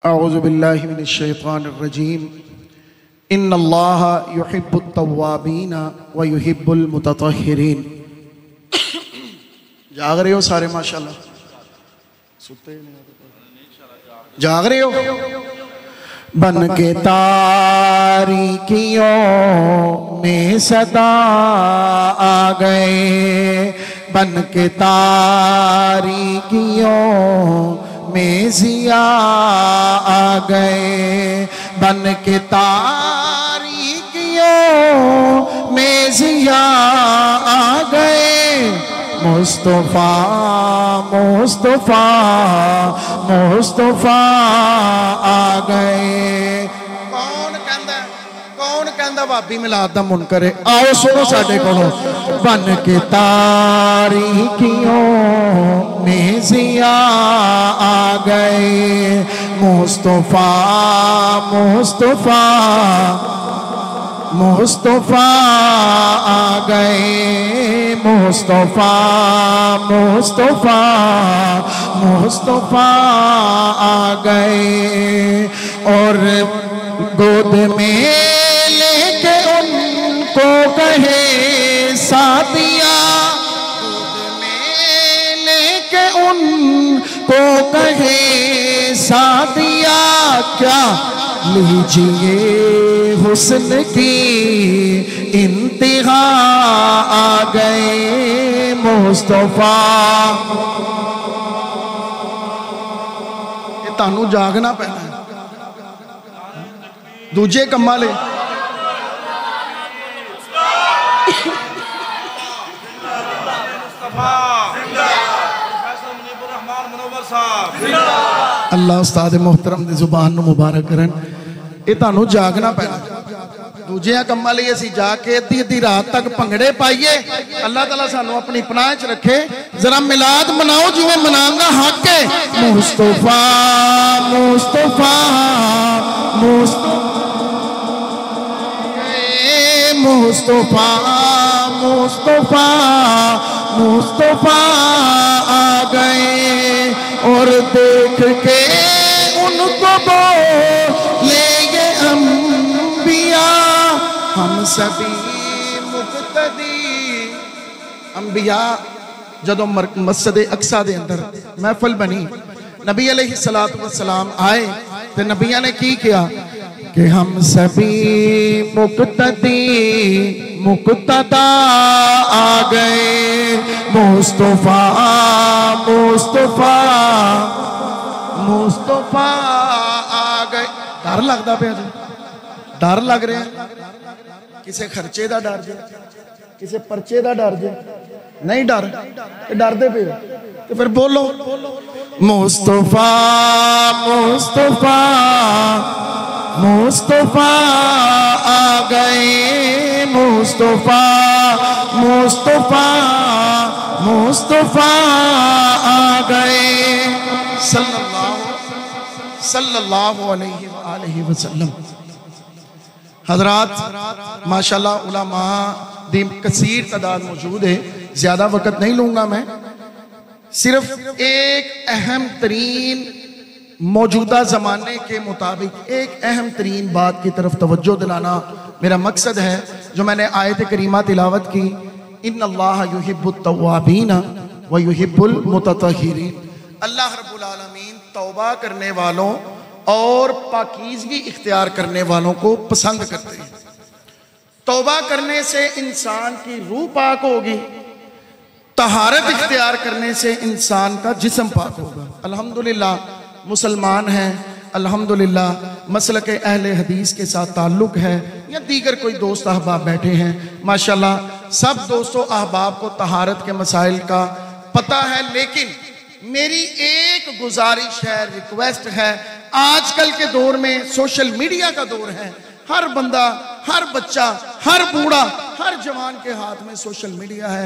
अऊज़ु बिल्लाहि मिनश शैतानिर रजीम। इन्नल्लाह युहिब्बुत तव्वाबीन व युहिब्बुल मुततहिरीन। जाग रहे हो सारे माशाल्लाह? जाग रहे हो? बन के तारीकियों में सदा आ गए, बन के तारीकियों में जिया आ गए, बन के तारीकियों में जिया आ गए। मुस्तफा मुस्तफा मुस्तफा आ गए। कौन कहंदा भाभी मिलाद दा मुनकर है? आओ सुनो साडे कोलों। बन के तारीकियों में जिया आ गए, मुस्तफा मुस्तफा मुस्तफा आ गए, मुस्तफा मुस्तफा मुस्तफा आ गए। और गोद में लेके उनको कहे सादिया, गोद में लेके उनको कहे सादिया, क्या लीजिए हुस्न की इंतहा आ गए, मुस्तफा। ये तानू जागना पैना है, दूजे कम्मा ले। अल्लाह उस्ताद मोहतरम दी जुबान नू मुबारक करन। ये तानू जागना पैना, दूजे कम्मा लिए असीं जाके अद्धी अद्धी रात तक भंगड़े पाइए। अल्लाह ताला सानू अपनी पनाह च रखे। जरा मिलाद मनाओ जिवें मनाउण दा हक है। मुस्तफा मुस्तफा मुस्तफा मुस्तफा मुस्तफा आ गए। और देख के उनको बोले ये अंबिया, हम सभी मुक्तदी। अंबिया जदों मस्जिद अक्सा दे अंदर महफिल बनी, नबी अलैहिस्सलातु वस्सलाम आए ते नबियां ने की किया कि हम सभी मुक्तदी मुक्तदा आ गए, मुस्तफा मुस्तफा मुस्तफा आ गए। डर लगता पे जी, डर लग रहा है? किसी खर्चे का डर जे, किसी परचे का डर जे? नहीं डर, डरते पे तो फिर बोलो मुस्तफा मुस्तफा मुस्तफा आ गए, मुस्तफा मुस्तफा मुस्तफा आ गए। सल्लल्लाहु अलैहि वसल्लम। हजरात माशाल्लाह उलमा दी कसीर तादाद मौजूद है, ज्यादा वक्त नहीं लूंगा मैं। सिर्फ एक अहम तरीन मौजूदा ज़माने के मुताबिक एक अहम तरीन बात की तरफ तवज्जो दिलाना मेरा मकसद है, जो मैंने आयत करीमा तिलावत की। इन्नल्लाह युहिब्बुत तव्वाबीन व युहिब्बुल मुततहिरीन। अल्लाह रब्बुल आलमीन तौबा करने वालों और पाकीज़गी इख्तियार करने वालों को पसंद करते हैं। तौबा करने से इंसान की रूह पाक होगी, तहारत इख्तियार करने से इंसान का जिस्म पाक होगा। अल्हम्दुलिल्लाह मुसलमान हैं, अल्हम्दुलिल्लाह मसलक अहले हदीस के साथ ताल्लुक़ है, या दीगर कोई दोस्त अहबाब बैठे हैं माशाल्लाह। सब दोस्तों अहबाब को तहारत के मसाइल का पता है, लेकिन मेरी एक गुजारिश है, रिक्वेस्ट है। आजकल के दौर में सोशल मीडिया का दौर है, हर बंदा, हर बच्चा, हर बूढ़ा, हर जवान के हाथ में सोशल मीडिया है।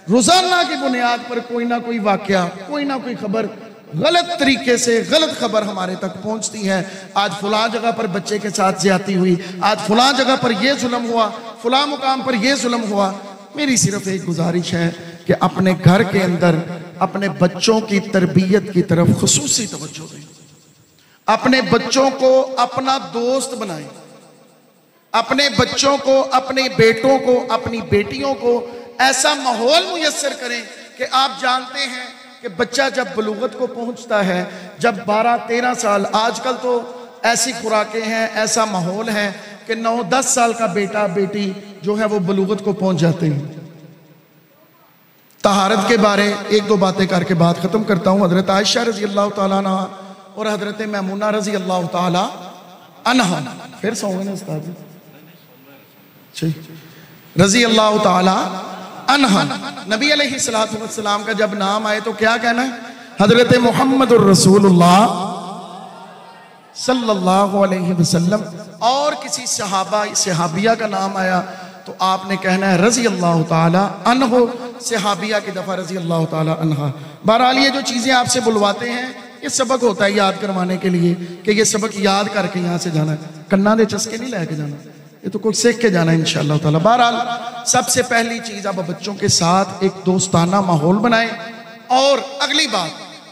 रोजाना की बुनियाद पर कोई ना कोई वाकया, कोई ना कोई खबर, गलत तरीके से गलत खबर हमारे तक पहुंचती है। आज फलां जगह पर बच्चे के साथ ज्यादती हुई, आज फलां जगह पर यह जुल्म हुआ, फलां मुकाम पर यह जुल्म हुआ। मेरी सिर्फ एक गुजारिश है कि अपने घर के अंदर अपने बच्चों की तरबियत की तरफ खुसूसी तवज्जो दें। अपने बच्चों को अपना दोस्त बनाएं, अपने बच्चों को, अपने बेटों को, अपनी बेटियों को ऐसा माहौल मुयस्सर करें कि आप जानते हैं कि बच्चा जब बलूगत को पहुंचता है, जब 12-13 साल, आजकल तो ऐसी खुराकें हैं, ऐसा माहौल है कि 9-10 साल का बेटा बेटी जो है वो बलूगत को पहुंच जाते हैं। तहारत के बारे एक दो बातें करके बात खत्म करता हूं। हजरत आयशा रजी अल्लाह तआला अन्हा और हजरत मैमूना रजी अल्लाह तआला अन्हा, फिर सोंगे ना उस्ताद जी, रजी अल्लाह तआला अन्हा, नबी अलैहिस्सलातु वस्सलाम का जब नाम आए तो क्या कहना है? हजरत मुहम्मदुर रसूलुल्लाह सल्लल्लाहु अलैहि वसल्लम। और किसी सहाबिया का नाम आया तो आपने कहना है रजी अल्लाह तआला अन्हो, सहाबिया की दफा रजी अल्लाह तआला अन्हा। बहरहाल ये जो चीजें आपसे बुलवाते हैं ये सबक होता है याद करवाने के लिए कि ये सबक याद करके यहाँ से जाना है, कन्ना दे चस्के नहीं लेके जाना, ये तो कुछ सीख के जाना है इंशाअल्लाह ताला। बहरहाल सबसे पहली चीज आप बच्चों के साथ एक दोस्ताना माहौल बनाएं। और अगली बात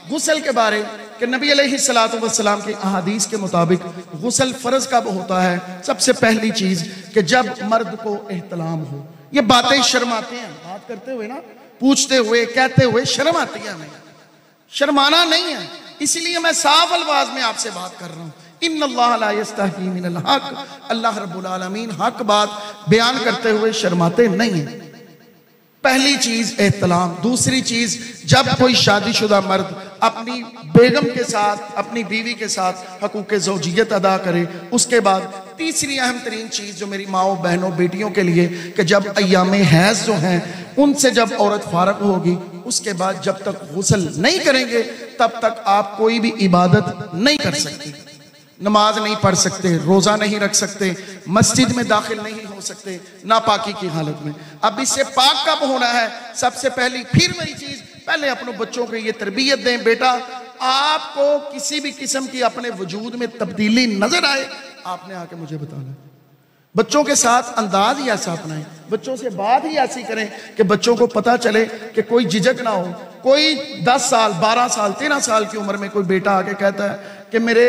गुस्ल के बारे कि नबी अलैहिस्सलातु वस्सलाम की अहादीस के मुताबिक गुस्ल फर्ज कब होता है? सबसे पहली चीज कि जब मर्द को एहतलाम हो। ये बातें शर्माते हैं बात करते हुए ना, पूछते हुए, कहते हुए शर्म आती है हमें, शर्माना नहीं है। इसीलिए मैं साफ अल्फाज में आपसे बात कर रहा हूं, इन्नल्लाह ला यस्तही मिनल हक, अल्लाह रब्बुल आलमीन हक बात बयान करते हुए शर्माते नहीं है। पहली चीज एहतलाम। दूसरी चीज, जब कोई शादीशुदा मर्द अपनी बेगम के साथ, अपनी बीवी के साथ हकूक़ ज़ौजियत अदा करे। उसके बाद तीसरी अहम तरीन चीज जो मेरी माओ, बहनों, बेटियों के लिए कि जब अय्याम हैज़ जो हैं उनसे जब औरत फारग होगी, उसके बाद जब तक गुस्ल नहीं करेंगे तब तक आप कोई भी इबादत नहीं कर सकते, नमाज नहीं पढ़ सकते, रोजा नहीं रख सकते, मस्जिद में दाखिल नहीं हो सकते नापाकी की हालत में। अब इससे पाक कब होना है? सबसे पहली फिर वही चीज, पहले अपने बच्चों को ये तरबियत दें, बेटा आपको किसी भी किस्म की अपने वजूद में तब्दीली नजर आए आपने आके मुझे बताना। बच्चों के साथ अंदाज ही ऐसा अपनाएं, बच्चों से बात ही ऐसी करें कि बच्चों को पता चले कि कोई झिझक ना हो। कोई 10 साल, 12 साल, 13 साल की उम्र में कोई बेटा आके कहता है कि मेरे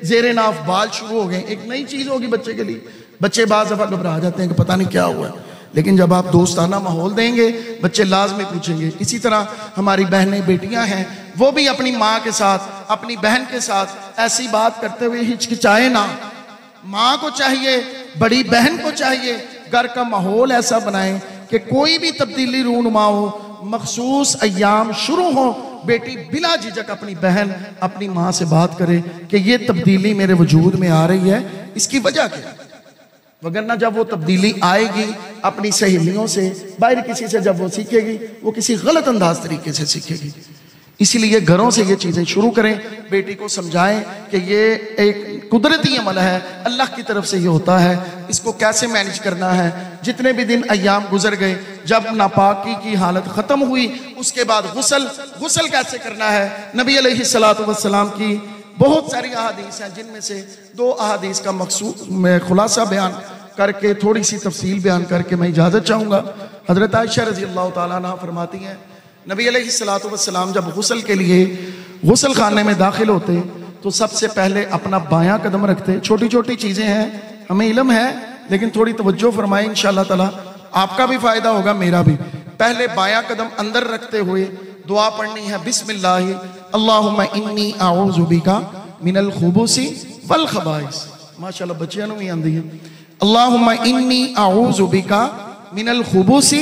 जेरे नाफ बाल शुरू हो गए, एक नई चीज होगी बच्चे के लिए। बच्चे बाज़ दफा घबरा जाते हैं कि पता नहीं क्या हुआ है, लेकिन जब आप दोस्ताना माहौल देंगे बच्चे लाजमी पूछेंगे। इसी तरह हमारी बहनें, बेटियां हैं, वो भी अपनी माँ के साथ, अपनी बहन के साथ ऐसी बात करते हुए हिचकिचाए ना। माँ को चाहिए, बड़ी बहन को चाहिए घर का माहौल ऐसा बनाएं कि कोई भी तब्दीली रूनुमा हो, मखसूस अय्याम शुरू हो, बेटी बिला झिझक अपनी बहन, अपनी माँ से बात करे कि ये तब्दीली मेरे वजूद में आ रही है, इसकी वजह क्या है। वगरना जब वो तब्दीली आएगी अपनी सहेलियों से, बाहर किसी से जब वो सीखेगी, वो किसी गलत अंदाज तरीके से सीखेगी। इसीलिए घरों से ये चीजें शुरू करें, बेटी को समझाएं कि ये एक कुदरती अमल है, अल्लाह की तरफ से ये होता है, इसको कैसे मैनेज करना है। जितने भी दिन अय्याम गुजर गए, जब नापाकी की हालत खत्म हुई, उसके बाद गुस्ल कैसे करना है। नबी अलैहिस्सलातु वस्सलाम की बहुत सारी अहादीस हैं, जिनमें से 2 अहादीस का मकसूद में खुलासा बयान करके, थोड़ी सी तफसील बयान करके मैं इजाजत चाहूँगा। हजरत आयशा रजी अल्लाह तआला अन्हा फरमाती हैं, नबी अलैहिस्सलातु वस्सलाम जब गुस्ल के लिए गुस्ल खाने में दाखिल होते तो सबसे पहले अपना बायां कदम रखते। छोटी छोटी चीजें हैं, हमें इल्म है, लेकिन थोड़ी तवज्जो फरमाएं, इंशाअल्लाह ताला आपका भी फायदा होगा, मेरा भी। पहले बायां कदम अंदर रखते हुए दुआ पढ़नी है, बिस्मिल्लाह अल्लाहुम्मा इन्नी आऊज़ु बिका मिनल खुबूसी वल खबाइस। माशाअल्लाह बच्चियां भी आंदी है, अल्लाहुम्मा इन्नी आऊज़ु बिका मिनल खुबूसी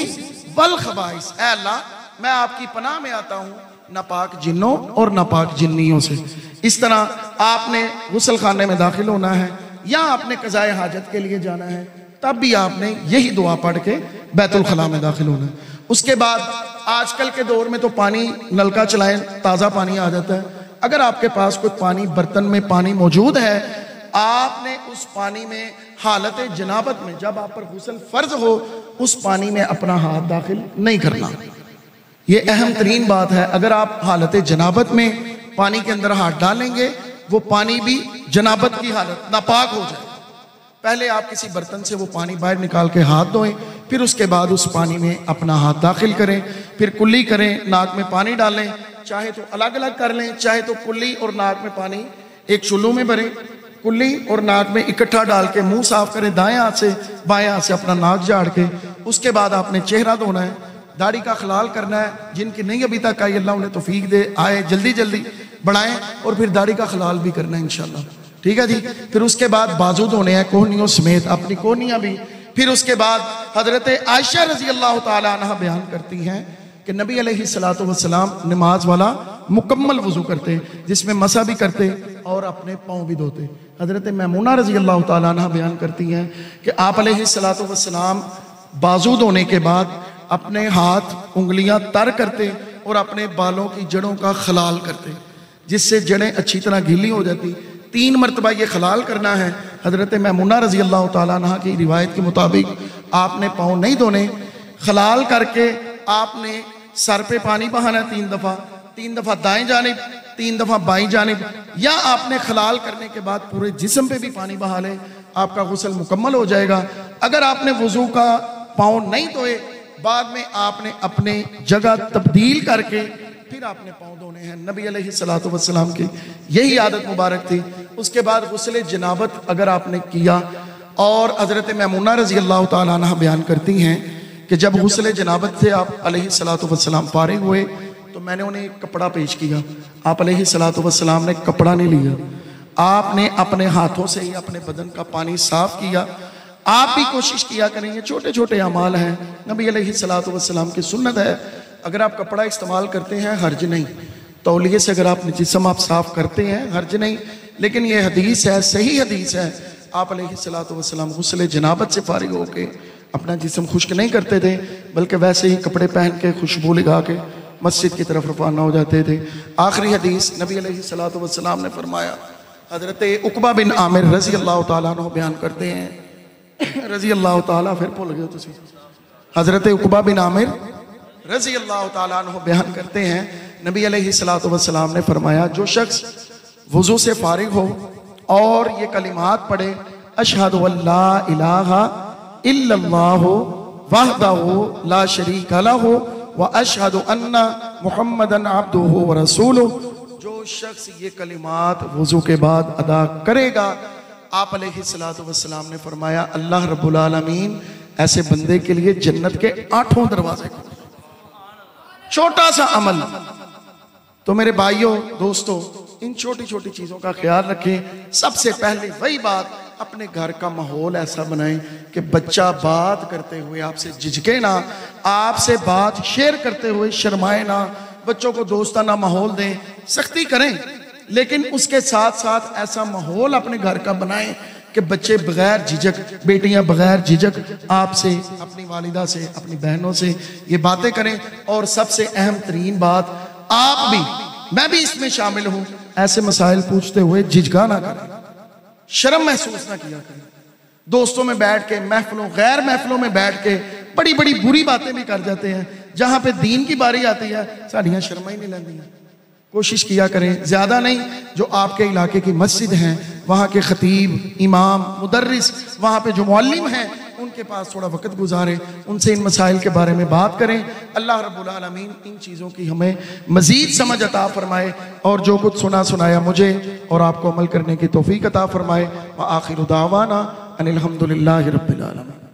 वल खबाइस। ऐ अल्लाह, मैं आपकी पनाह में आता हूँ नापाक जिन्नों और नापाक जिन्नियों से। इस तरह आपने गुस्ल खाने में दाखिल होना है या आपने कज़ाए हाजत के लिए जाना है, तब भी आपने यही दुआ पढ़ के बैतुल खला में दाखिल होना है। उसके बाद आजकल के दौर में तो पानी नलका चलाएं, ताज़ा पानी आ जाता है। अगर आपके पास कोई पानी, बर्तन में पानी मौजूद है, आपने उस पानी में हालत जनाबत में, जब आप पर गुस्ल फर्ज हो, उस पानी में अपना हाथ दाखिल नहीं करना। ये अहम तरीन बात है। अगर आप हालत जनाबत में पानी के अंदर हाथ डालेंगे, वो पानी भी जनाबत की हालत, नापाक हो जाए। पहले आप किसी बर्तन से वो पानी बाहर निकाल के हाथ धोएं, फिर उसके बाद उस पानी में अपना हाथ दाखिल करें, फिर कुल्ली करें, नाक में पानी डालें, चाहे तो अलग अलग कर लें, चाहे तो कुल्ली और नाक में पानी एक चुल्लू में भरें, कुल्ली और नाक में इकट्ठा डाल के मुंह साफ करें, दाएं हाथ से बाएं हाथ से अपना नाक झाड़ के। उसके बाद आपने चेहरा धोना है, दाढ़ी का खलाल करना है। जिनकी नहीं अभी तक आई, अल्लाह उन्हें तौफीक दे, आए जल्दी जल्दी बढ़ाएं, और फिर दाढ़ी का खलाल भी करना है इंशाल्लाह, ठीक है जी। फिर उसके बाद बाजू धोने हैं कोहनियों समेत, अपनी कोहनियां भी। फिर उसके बाद हजरत आयशा रजी अल्लाह ताला अन्हा बयान करती हैं कि नबी अलैहिस्सलातु वस्सलाम नमाज वाला मुकम्मल वजू करते, जिसमें मसा भी करते और अपने पाँव भी धोते। हजरत मैमूना रजी अल्लाह ताला अन्हा बयान करती हैं कि आप अलैहिस्सलातु वस्सलाम बाजू धोने के बाद अपने हाथ उंगलियां तर करते और अपने बालों की जड़ों का खलाल करते, जिससे जड़ें अच्छी तरह गीली हो जाती। 3 मरतबा ये खलाल करना है। हजरत मैमूना रजी अल्लाह ताला अन्हा की रिवायत के मुताबिक आपने पाँव नहीं धोने, खलाल करके आपने सर पे पानी बहाना 3 दफ़ा दाएं जानिब, 3 दफ़ा बाईं जानिब, या आपने खलाल करने के बाद पूरे जिस्म पे भी पानी बहा ले, आपका गुस्ल मुकम्मल हो जाएगा। अगर आपने वजू का पाँव नहीं धोए, बाद में आपने अपने जगह तब्दील करके फिर आपने पाँव धोने हैं। नबी अलैहिस्सलातु वस्सलाम की यही आदत मुबारक थी। उसके बाद गुस्ल जनाबत अगर आपने किया, और हजरत मैमूना रजी अल्लाह ताला अन्हा बयान करती हैं कि जब गुस्ल जनाबत से आप अलैहिस्सलातु वस्सलाम फारिग हुए तो मैंने उन्हें एक कपड़ा पेश किया। आप अलैहिस्सलातु वस्सलाम ने कपड़ा नहीं लिया, आपने अपने हाथों से ही अपने बदन का पानी साफ किया। आप भी कोशिश किया करेंगे, छोटे छोटे अमाल हैं, नबी अलैहिस्सलातु वस्सलाम की सुन्नत है। अगर आप कपड़ा इस्तेमाल करते हैं हर्ज नहीं, तौलिए से अगर आप जिस्म आप साफ करते हैं हर्ज नहीं, लेकिन ये हदीस है, सही हदीस है, आप अलैहिस्सलातु वस्सलाम गुस्ल जनाबत से फारिग होके अपना जिस्म खुश्क नहीं करते थे, बल्कि वैसे ही कपड़े पहन के खुशबू लगा के मस्जिद की तरफ रवाना हो जाते थे। आखिरी हदीस नबी अलैहिस्सलातु वस्सलाम ने फरमाया, हजरत उकबा बिन आमिर रजी अल्लाह ताला अन्हु बयान करते हैं, रजी अल्लाह ताला, फिर भूल गए तुसी, हजरत उकबा बिन आमिर रजी अल्लाह ताला अन्हु बयान करते हैं, नबी अलैहिस्सलातु वस्सलाम ने फरमाया, जो शख्स वुजू से फारिग हो और ये कलिमात पढ़े, अशहदु अल्ला इलाहा इल्लल्लाहु वहदहु ला शरीका लहु व अशहदु अन्ना मुहम्मदन अब्दुहु व रसूलुहु, जो शख्स ये कलिमात वुजू के बाद अदा करेगा, आप अलैहिस्सलातु वस्सलाम ने फरमाया, अल्लाह रब्बुल आलमीन ऐसे बंदे के लिए जन्नत के 8 दरवाजे खोल। छोटा सा अमल। तो मेरे भाइयों दोस्तों, इन छोटी छोटी चीजों का ख्याल रखें। सबसे पहले वही बात, अपने घर का माहौल ऐसा बनाएं कि बच्चा बात करते हुए आपसे झिझके ना, आपसे बात शेयर करते हुए शर्माए ना। बच्चों को दोस्ताना माहौल दें, सख्ती करें, लेकिन उसके साथ साथ ऐसा माहौल अपने घर का बनाएं कि बच्चे बगैर झिझक, बेटियां बगैर झिझक आपसे, अपनी वालिदा से, अपनी बहनों से ये बातें करें। और सबसे अहम तरीन बात, आप भी, मैं भी इसमें शामिल हूं, ऐसे मसाइल पूछते हुए झिझका ना करें, शर्म महसूस ना किया करें। दोस्तों में बैठ के, महफिलों, गैर महफिलों में बैठ के बड़ी बड़ी बुरी बातें भी कर जाते हैं। जहां पे दीन की बारी आती है, साड़ियां शर्मा ही नहीं लेंदी हैं। कोशिश किया करें, ज्यादा नहीं, जो आपके इलाके की मस्जिद हैं, वहाँ के खतीब, इमाम, मुदर्रिस, वहाँ पे जो मुअल्लिम हैं, उनके पास थोड़ा वक्त गुजारें, उनसे इन मसाइल के बारे में बात करें। अल्लाह रब्बुल आलमीन इन चीज़ों की हमें मज़ीद समझ अता फरमाए, और जो कुछ सुना सुनाया मुझे और आपको अमल करने की तौफीक अता फरमाए। व आखिरु दावाना अनिल हम्दुलिल्लाहि रब्बिल आलमीन।